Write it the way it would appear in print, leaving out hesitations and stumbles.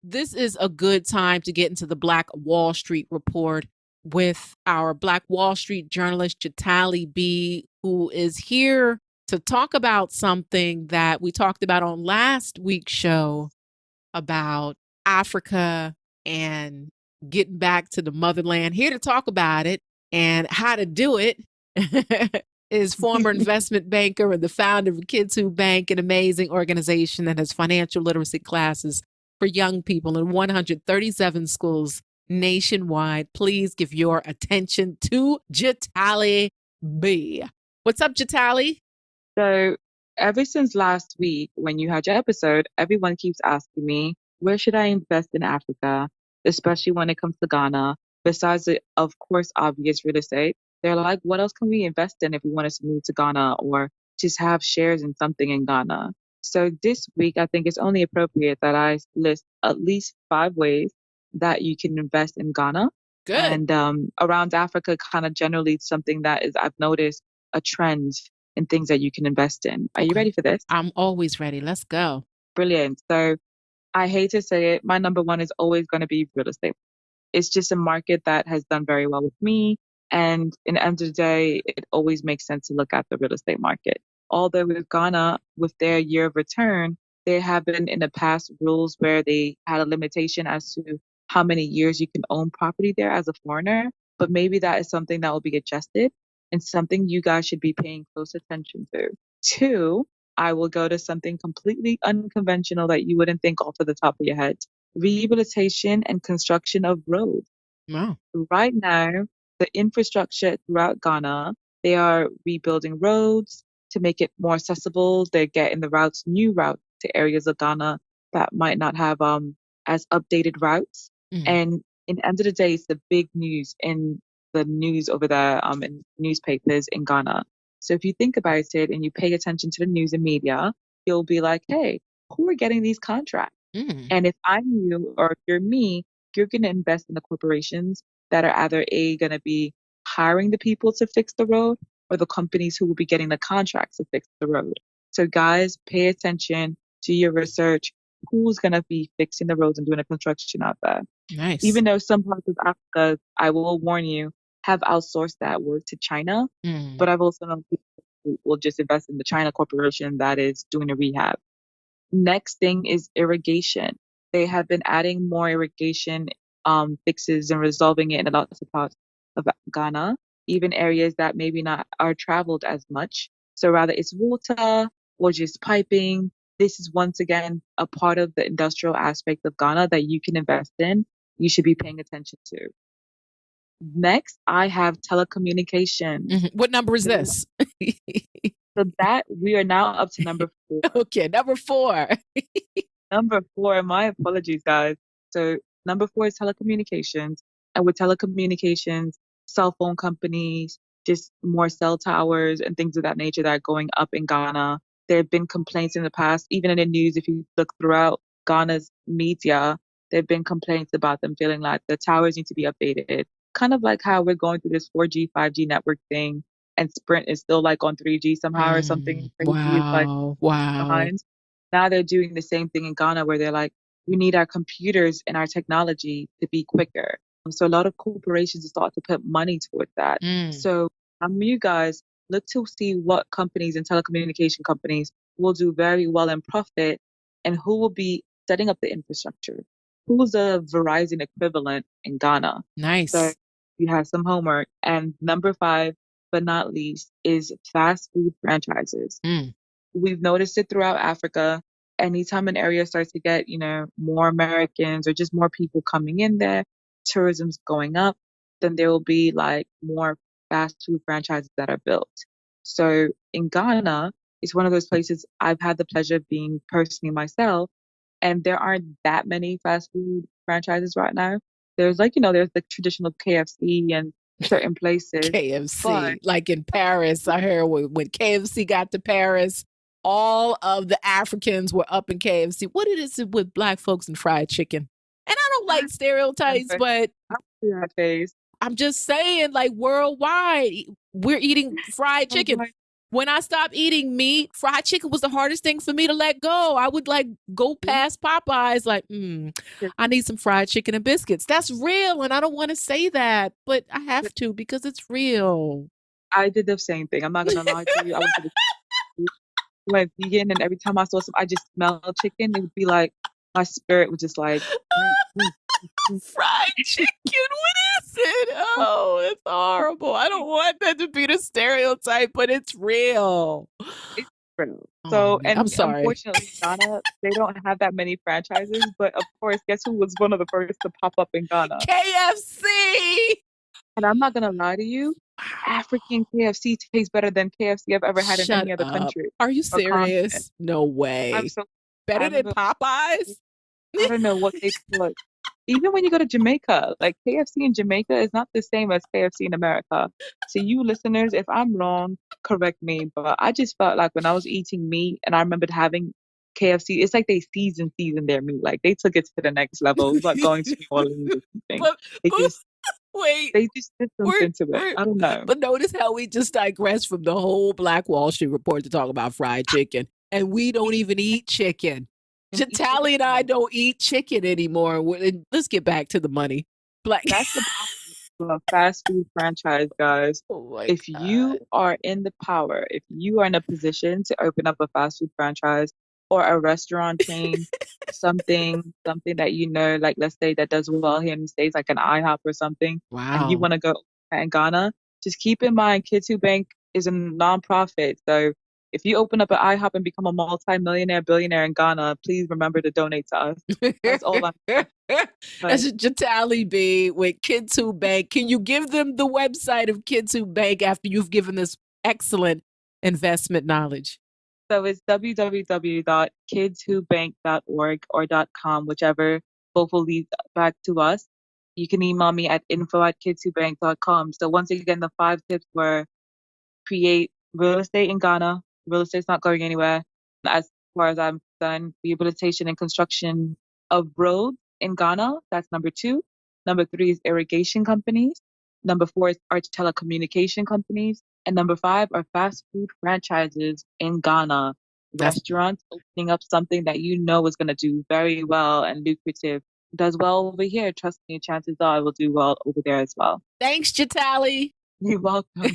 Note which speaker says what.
Speaker 1: this is a good time to get into the Black Wall Street report with our Black Wall Street journalist, Jatali B, who is here to talk about something that we talked about on last week's show about Africa and getting back to the motherland. Here to talk about it and how to do it is former investment banker and the founder of Kids Who Bank, an amazing organization that has financial literacy classes for young people in 137 schools nationwide. Please give your attention to Jatali B. What's up, Jatali?
Speaker 2: So, ever since last week, when you had your episode, everyone keeps asking me, where should I invest in Africa, especially when it comes to Ghana? Besides the, of course, obvious real estate, they're like, what else can we invest in if we want us to move to Ghana or just have shares in something in Ghana? So, this week, I think it's only appropriate that I list at least 5 ways that you can invest in Ghana.
Speaker 1: Good.
Speaker 2: And around Africa, kind of generally something that is, I've noticed a trend in things that you can invest in. Are you ready for this?
Speaker 1: I'm always ready. Let's go.
Speaker 2: Brilliant. So I hate to say it, my number one is always going to be real estate. It's just a market that has done very well with me. And in the end of the day, it always makes sense to look at the real estate market. Although with Ghana, with their year of return, there have been in the past rules where they had a limitation as to how many years you can own property there as a foreigner. But maybe that is something that will be adjusted and something you guys should be paying close attention to. Two, I will go to something completely unconventional that you wouldn't think off of the top of your head. Rehabilitation and construction of roads.
Speaker 1: Wow.
Speaker 2: Right now, the infrastructure throughout Ghana, they are rebuilding roads to make it more accessible. They're getting new routes to areas of Ghana that might not have as updated routes. And in the end of the day, it's the big news in the news over there in newspapers in Ghana. So if you think about it and you pay attention to the news and media, you'll be like, hey, who are getting these contracts? And if I'm you or if you're me, you're going to invest in the corporations that are either going to be hiring the people to fix the road or the companies who will be getting the contracts to fix the road. So guys, pay attention to your research. Who's going to be fixing the roads and doing the construction out there?
Speaker 1: Nice.
Speaker 2: Even though some parts of Africa, I will warn you, have outsourced that work to China. But I've also known people who will just invest in the China corporation that is doing the rehab. Next thing is irrigation. They have been adding more irrigation fixes and resolving it in a lot of parts of Ghana, even areas that maybe not are traveled as much. So rather it's water or just piping. This is once again a part of the industrial aspect of Ghana that you can invest in. You should be paying attention to. Next, I have telecommunications.
Speaker 1: What number is this?
Speaker 2: So that we are now up to number 4.
Speaker 1: Okay, number 4.
Speaker 2: Number 4, my apologies, guys. So number 4 is telecommunications. And with telecommunications, cell phone companies, just more cell towers and things of that nature that are going up in Ghana. There have been complaints in the past, even in the news, if you look throughout Ghana's media, there have been complaints about them feeling like the towers need to be updated. Kind of like how we're going through this 4G, 5G network thing, and Sprint is still like on 3G somehow or something crazy. It's like behind. Now they're doing the same thing in Ghana where they're like, we need our computers and our technology to be quicker. So a lot of corporations start to put money towards that. So you guys look to see what companies and telecommunication companies will do very well in profit and who will be setting up the infrastructure. Who's the Verizon equivalent in Ghana?
Speaker 1: Nice.
Speaker 2: So you have some homework. And number 5, but not least, is fast food franchises. We've noticed it throughout Africa. Anytime an area starts to get, more Americans or just more people coming in there, tourism's going up, then there will be like more fast food franchises that are built. So in Ghana, it's one of those places I've had the pleasure of being personally myself, and there aren't that many fast food franchises right now. There's there's the traditional KFC and certain places.
Speaker 1: KFC, like in Paris, I heard when KFC got to Paris, all of the Africans were up in KFC. What is it with black folks and fried chicken? And I don't like stereotypes, but I'm just saying, like worldwide, we're eating fried chicken. When I stopped eating meat, fried chicken was the hardest thing for me to let go. I would like go past Popeyes, like, I need some fried chicken and biscuits. That's real. And I don't want to say that, but I have to because it's real.
Speaker 2: I did the same thing. I'm not gonna lie to you. I went vegan, and every time I saw some, I just smelled chicken. It would be like my spirit would just like, mm, mm, mm.
Speaker 1: Fried chicken, what is it? Oh, it's horrible. I don't want that to be the stereotype, but it's real.
Speaker 2: It's true.
Speaker 1: Oh,
Speaker 2: So,
Speaker 1: man. I'm
Speaker 2: and
Speaker 1: sorry.
Speaker 2: unfortunately, Ghana, they don't have that many franchises. But of course, guess who was one of the first to pop up in Ghana?
Speaker 1: KFC.
Speaker 2: And I'm not gonna lie to you, African KFC tastes better than KFC I've ever had in
Speaker 1: Shut
Speaker 2: any other
Speaker 1: up.
Speaker 2: country
Speaker 1: Are you
Speaker 2: or continent.
Speaker 1: serious? No
Speaker 2: I'm
Speaker 1: way.
Speaker 2: so I
Speaker 1: Better than
Speaker 2: remember
Speaker 1: Popeyes?
Speaker 2: I don't know what they put. Even when you go to Jamaica, like KFC in Jamaica is not the same as KFC in America. So you listeners, if I'm wrong, correct me. But I just felt like when I was eating meat and I remembered having KFC, it's like they seasoned their meat. Like they took it to the next level. It was like going to New Orleans or something.
Speaker 1: but,
Speaker 2: They
Speaker 1: but
Speaker 2: just
Speaker 1: wait,
Speaker 2: they just did
Speaker 1: we're,
Speaker 2: something to it.
Speaker 1: we're,
Speaker 2: I don't know.
Speaker 1: but notice how we just digressed from the whole Black Wall Street report to talk about fried chicken. And we don't
Speaker 2: We
Speaker 1: even eat chicken.
Speaker 2: don't eat chicken
Speaker 1: Jatali and I
Speaker 2: anymore.
Speaker 1: don't eat chicken anymore. Let's get back to the money. Black.
Speaker 2: That's the power of a fast food franchise, guys.
Speaker 1: Oh my
Speaker 2: If you
Speaker 1: God.
Speaker 2: are in the power, if you are in a position to open up a fast food franchise or a restaurant chain, something that you know, like let's say that does well here in the States, like an IHOP or something, and you
Speaker 1: Wow.
Speaker 2: want to go in Ghana, just keep in mind Kids Who Bank is a nonprofit. So if you open up an IHOP and become a multi-millionaire, billionaire in Ghana, please remember to donate to us. That's all I'm saying. But
Speaker 1: That's Jatali B with Kids Who Bank. Can you give them the website of Kids Who Bank after you've given this excellent investment knowledge?
Speaker 2: So it's www.kidswhobank.org or .com, whichever both will lead back to us. You can email me at info@kidswhobank.com. So once again, the 5 tips were create real estate in Ghana. Real estate's not going anywhere. As far as I'm concerned, rehabilitation and construction of roads in Ghana. That's number two. Number three is irrigation companies. Number four is are telecommunication companies. And number five are fast food franchises in Ghana.
Speaker 1: That's
Speaker 2: Restaurants opening up something that you know is going to do very well and lucrative. Does well over here. Trust me, chances are it will do well over there as well.
Speaker 1: thanks, Jatali.
Speaker 2: You're welcome.